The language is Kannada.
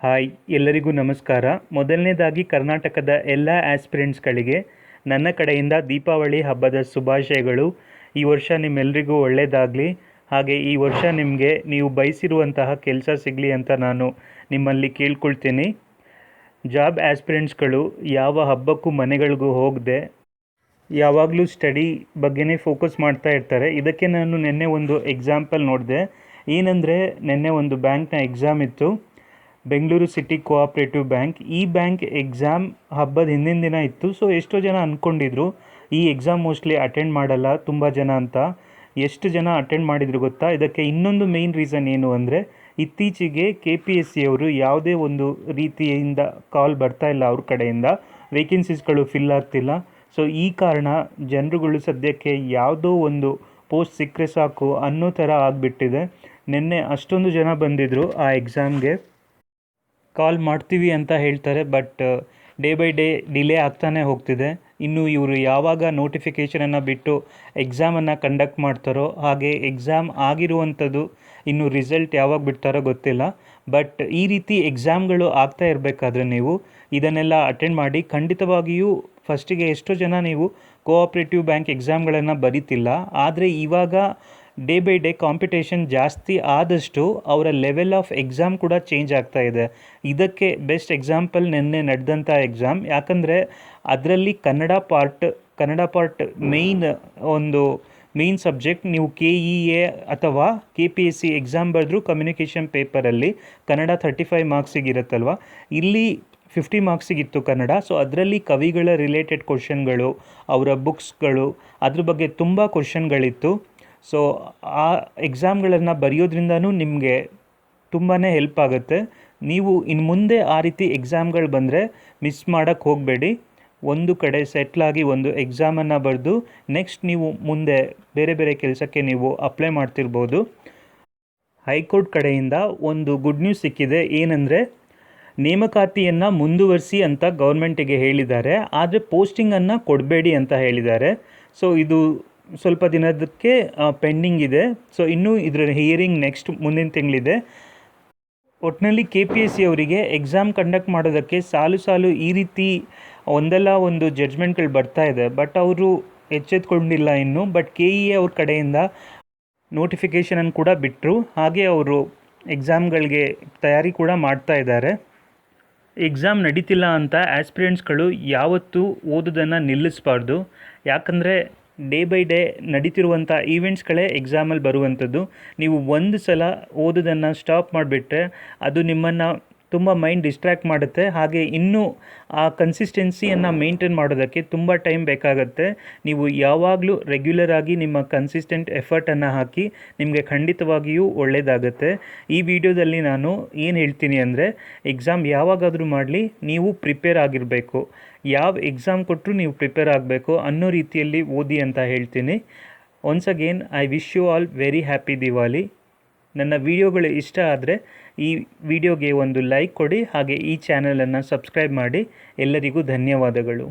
ಹಾಯ್, ಎಲ್ಲರಿಗೂ ನಮಸ್ಕಾರ. ಮೊದಲನೇದಾಗಿ ಕರ್ನಾಟಕದ ಎಲ್ಲ ಆಸ್ಪಿರೆಂಟ್ಸ್ಗಳಿಗೆ ನನ್ನ ಕಡೆಯಿಂದ ದೀಪಾವಳಿ ಹಬ್ಬದ ಶುಭಾಶಯಗಳು. ಈ ವರ್ಷ ನಿಮ್ಮೆಲ್ಲರಿಗೂ ಒಳ್ಳೆಯದಾಗಲಿ. ಹಾಗೆ ಈ ವರ್ಷ ನಿಮಗೆ ನೀವು ಬಯಸಿರುವಂತಹ ಕೆಲಸ ಸಿಗಲಿ ಅಂತ ನಾನು ನಿಮ್ಮಲ್ಲಿ ಕೇಳ್ಕೊಳ್ತೀನಿ. ಜಾಬ್ ಆಸ್ಪಿರೆಂಟ್ಸ್ಗಳು ಯಾವ ಹಬ್ಬಕ್ಕೂ ಮನೆಗಳಿಗೂ ಹೋಗದೆ ಯಾವಾಗಲೂ ಸ್ಟಡಿ ಬಗ್ಗೆನೇ ಫೋಕಸ್ ಮಾಡ್ತಾ ಇರ್ತಾರೆ. ಇದಕ್ಕೆ ನಾನು ನಿನ್ನೆ ಒಂದು ಎಕ್ಸಾಂಪಲ್ ನೋಡಿದೆ. ಏನಂದರೆ ನಿನ್ನೆ ಒಂದು ಬ್ಯಾಂಕ್ನ ಎಕ್ಸಾಮ್ ಇತ್ತು, ಬೆಂಗಳೂರು ಸಿಟಿ ಕೋಆಪ್ರೇಟಿವ್ ಬ್ಯಾಂಕ್. ಈ ಬ್ಯಾಂಕ್ ಎಕ್ಸಾಮ್ ಹಬ್ಬದ ಹಿಂದಿನ ದಿನ ಇತ್ತು. ಸೊ ಎಷ್ಟೋ ಜನ ಅಂದ್ಕೊಂಡಿದ್ರು ಈ ಎಕ್ಸಾಮ್ ಮೋಸ್ಟ್ಲಿ ಅಟೆಂಡ್ ಮಾಡಲ್ಲ ತುಂಬ ಜನ ಅಂತ. ಎಷ್ಟು ಜನ ಅಟೆಂಡ್ ಮಾಡಿದ್ರು ಗೊತ್ತಾ? ಇದಕ್ಕೆ ಇನ್ನೊಂದು ಮೇಯ್ನ್ ರೀಸನ್ ಏನು ಅಂದರೆ, ಇತ್ತೀಚೆಗೆ KPSC ಅವರು ಯಾವುದೇ ಒಂದು ರೀತಿಯಿಂದ ಕಾಲ್ ಬರ್ತಾ ಇಲ್ಲ ಅವ್ರ ಕಡೆಯಿಂದ, ವೇಕೆನ್ಸೀಸ್ಗಳು ಫಿಲ್ ಆಗ್ತಿಲ್ಲ. ಸೊ ಈ ಕಾರಣ ಜನರುಗಳು ಸದ್ಯಕ್ಕೆ ಯಾವುದೋ ಒಂದು ಪೋಸ್ಟ್ ಸಿಕ್ಕರೆ ಸಾಕು ಅನ್ನೋ ಥರ ಆಗಿಬಿಟ್ಟಿದೆ. ನಿನ್ನೆ ಅಷ್ಟೊಂದು ಜನ ಬಂದಿದ್ದರು ಆ ಎಕ್ಸಾಮ್ಗೆ. ಕಾಲ್ ಮಾಡ್ತೀವಿ ಅಂತ ಹೇಳ್ತಾರೆ, but day by day delay ಆಗ್ತಾನೆ ಹೋಗ್ತಿದೆ. ಇನ್ನು ಇವರು ಯಾವಾಗ ನೋಟಿಫಿಕೇಷನನ್ನು ಬಿಟ್ಟು ಎಕ್ಸಾಮನ್ನು ಕಂಡಕ್ಟ್ ಮಾಡ್ತಾರೋ, ಹಾಗೆ ಎಕ್ಸಾಮ್ ಆಗಿರುವಂಥದ್ದು ಇನ್ನು ರಿಸಲ್ಟ್ ಯಾವಾಗ ಬಿಡ್ತಾರೋ ಗೊತ್ತಿಲ್ಲ. ಬಟ್ ಈ ರೀತಿ ಎಕ್ಸಾಮ್ಗಳು ಆಗ್ತಾ ಇರಬೇಕಾದ್ರೆ ನೀವು ಇದನ್ನೆಲ್ಲ ಅಟೆಂಡ್ ಮಾಡಿ. ಖಂಡಿತವಾಗಿಯೂ ಫಸ್ಟಿಗೆ ಎಷ್ಟೋ ಜನ ನೀವು ಕೋಆಪ್ರೇಟಿವ್ ಬ್ಯಾಂಕ್ ಎಕ್ಸಾಮ್ಗಳನ್ನು ಬರೀತಿಲ್ಲ, ಆದರೆ ಇವಾಗ ಡೇ ಬೈ ಡೇ ಕಾಂಪಿಟೇಷನ್ ಜಾಸ್ತಿ ಆದಷ್ಟು ಅವರ ಲೆವೆಲ್ ಆಫ್ ಎಕ್ಸಾಮ್ ಕೂಡ ಚೇಂಜ್ ಆಗ್ತಾ ಇದೆ. ಇದಕ್ಕೆ ಬೆಸ್ಟ್ ಎಕ್ಸಾಂಪಲ್ ನಿನ್ನೆ ನಡೆದಂಥ ಎಕ್ಸಾಮ್. ಯಾಕಂದರೆ ಅದರಲ್ಲಿ ಕನ್ನಡ ಪಾರ್ಟ್ ಮೇಯ್ನ್ ಸಬ್ಜೆಕ್ಟ್. ನೀವು KEA ಅಥವಾ KPSC ಎಕ್ಸಾಮ್ ಬರೆದ್ರು ಕಮ್ಯುನಿಕೇಷನ್ ಪೇಪರಲ್ಲಿ ಕನ್ನಡ 35 ಮಾರ್ಕ್ಸಿಗೆ ಇರುತ್ತಲ್ವ, ಇಲ್ಲಿ 50 ಮಾರ್ಕ್ಸಿಗಿತ್ತು ಕನ್ನಡ. ಸೊ ಅದರಲ್ಲಿ ಕವಿಗಳ ರಿಲೇಟೆಡ್ ಕ್ವಶನ್ಗಳು, ಅವರ ಬುಕ್ಸ್ಗಳು, ಅದ್ರ ಬಗ್ಗೆ ತುಂಬ ಕ್ವಶನ್ಗಳಿತ್ತು. ಸೊ ಆ ಎಕ್ಸಾಮ್ಗಳನ್ನು ಬರೆಯೋದ್ರಿಂದನೂ ನಿಮಗೆ ತುಂಬಾ ಹೆಲ್ಪ್ ಆಗುತ್ತೆ. ನೀವು ಇನ್ನು ಮುಂದೆ ಆ ರೀತಿ ಎಕ್ಸಾಮ್ಗಳು ಬಂದರೆ ಮಿಸ್ ಮಾಡೋಕ್ಕೆ ಹೋಗಬೇಡಿ. ಒಂದು ಕಡೆ ಸೆಟ್ಲಾಗಿ ಒಂದು ಎಕ್ಸಾಮನ್ನು ಬರೆದು ನೆಕ್ಸ್ಟ್ ನೀವು ಮುಂದೆ ಬೇರೆ ಬೇರೆ ಕೆಲಸಕ್ಕೆ ನೀವು ಅಪ್ಲೈ ಮಾಡ್ತಿರ್ಬೋದು. ಹೈಕೋರ್ಟ್ ಕಡೆಯಿಂದ ಒಂದು ಗುಡ್ ನ್ಯೂಸ್ ಸಿಕ್ಕಿದೆ. ಏನಂದರೆ, ನೇಮಕಾತಿಯನ್ನು ಮುಂದುವರಿಸಿ ಅಂತ ಗೌರ್ಮೆಂಟಿಗೆ ಹೇಳಿದ್ದಾರೆ, ಆದರೆ ಪೋಸ್ಟಿಂಗನ್ನು ಕೊಡಬೇಡಿ ಅಂತ ಹೇಳಿದ್ದಾರೆ. ಸೊ ಇದು ಸ್ವಲ್ಪ ದಿನದಕ್ಕೆ ಪೆಂಡಿಂಗ್ ಇದೆ. ಸೊ ಇನ್ನೂ ಇದರ ಹಿಯರಿಂಗ್ ನೆಕ್ಸ್ಟ್ ಮುಂದಿನ ತಿಂಗಳಿದೆ. ಒಟ್ಟಿನಲ್ಲಿ KPSC ಅವರಿಗೆ ಎಕ್ಸಾಮ್ ಕಂಡಕ್ಟ್ ಮಾಡೋದಕ್ಕೆ ಸಾಲು ಈ ರೀತಿ ಒಂದಲ್ಲ ಒಂದು ಜಡ್ಜ್ಮೆಂಟ್ಗಳು ಬರ್ತಾ ಇದೆ, ಬಟ್ ಅವರು ಎಚ್ಚೆತ್ಕೊಂಡಿಲ್ಲ ಇನ್ನೂ. ಬಟ್ KEA ಅವ್ರ ಕಡೆಯಿಂದ ನೋಟಿಫಿಕೇಷನನ್ನು ಕೂಡ ಬಿಟ್ಟರು. ಹಾಗೆ ಅವರು ಎಕ್ಸಾಮ್ಗಳಿಗೆ ತಯಾರಿ ಕೂಡ ಮಾಡ್ತಾ ಇದ್ದಾರೆ. ಎಕ್ಸಾಮ್ ನಡೀತಿಲ್ಲ ಅಂತ ಆಸ್ಪಿರೆಂಟ್ಸ್ಗಳು ಯಾವತ್ತೂ ಓದೋದನ್ನು ನಿಲ್ಲಿಸಬಾರ್ದು. ಯಾಕಂದರೆ ಡೇ ಬೈ ಡೇ ನಡೀತಿರುವಂಥ ಈವೆಂಟ್ಸ್ಗಳೇ ಎಕ್ಸಾಮಲ್ಲಿ ಬರುವಂಥದ್ದು. ನೀವು ಒಂದು ಸಲ ಓದೋದನ್ನು ಸ್ಟಾಪ್ ಮಾಡಿಬಿಟ್ರೆ ಅದು ನಿಮ್ಮನ್ನು ತುಂಬ ಮೈಂಡ್ ಡಿಸ್ಟ್ರ್ಯಾಕ್ಟ್ ಮಾಡುತ್ತೆ. ಹಾಗೆ ಇನ್ನೂ ಆ ಕನ್ಸಿಸ್ಟೆನ್ಸಿಯನ್ನು ಮೇಂಟೈನ್ ಮಾಡೋದಕ್ಕೆ ತುಂಬ ಟೈಮ್ ಬೇಕಾಗುತ್ತೆ. ನೀವು ಯಾವಾಗಲೂ ರೆಗ್ಯುಲರ್ ಆಗಿ ನಿಮ್ಮ ಕನ್ಸಿಸ್ಟೆಂಟ್ ಎಫರ್ಟನ್ನು ಹಾಕಿ, ನಿಮಗೆ ಖಂಡಿತವಾಗಿಯೂ ಒಳ್ಳೆಯದಾಗುತ್ತೆ. ಈ ವಿಡಿಯೋದಲ್ಲಿ ನಾನು ಏನು ಹೇಳ್ತೀನಿ ಅಂದರೆ, ಎಕ್ಸಾಮ್ ಯಾವಾಗಾದರೂ ಮಾಡಲಿ ನೀವು ಪ್ರಿಪೇರ್ ಆಗಿರಬೇಕು. ಯಾವ ಎಕ್ಸಾಮ್ ಕೊಟ್ಟರೂ ನೀವು ಪ್ರಿಪೇರ್ ಆಗಬೇಕು ಅನ್ನೋ ರೀತಿಯಲ್ಲಿ ಓದಿ ಅಂತ ಹೇಳ್ತೀನಿ. Once again I wish you all very happy Diwali. ನನ್ನ ವಿಡಿಯೋಗಳು ಇಷ್ಟ ಆದರೆ ಈ ವಿಡಿಯೋಗೆ ಒಂದು ಲೈಕ್ ಕೊಡಿ, ಹಾಗೆ ಈ ಚಾನಲನ್ನು ಸಬ್ಸ್ಕ್ರೈಬ್ ಮಾಡಿ. ಎಲ್ಲರಿಗೂ ಧನ್ಯವಾದಗಳು.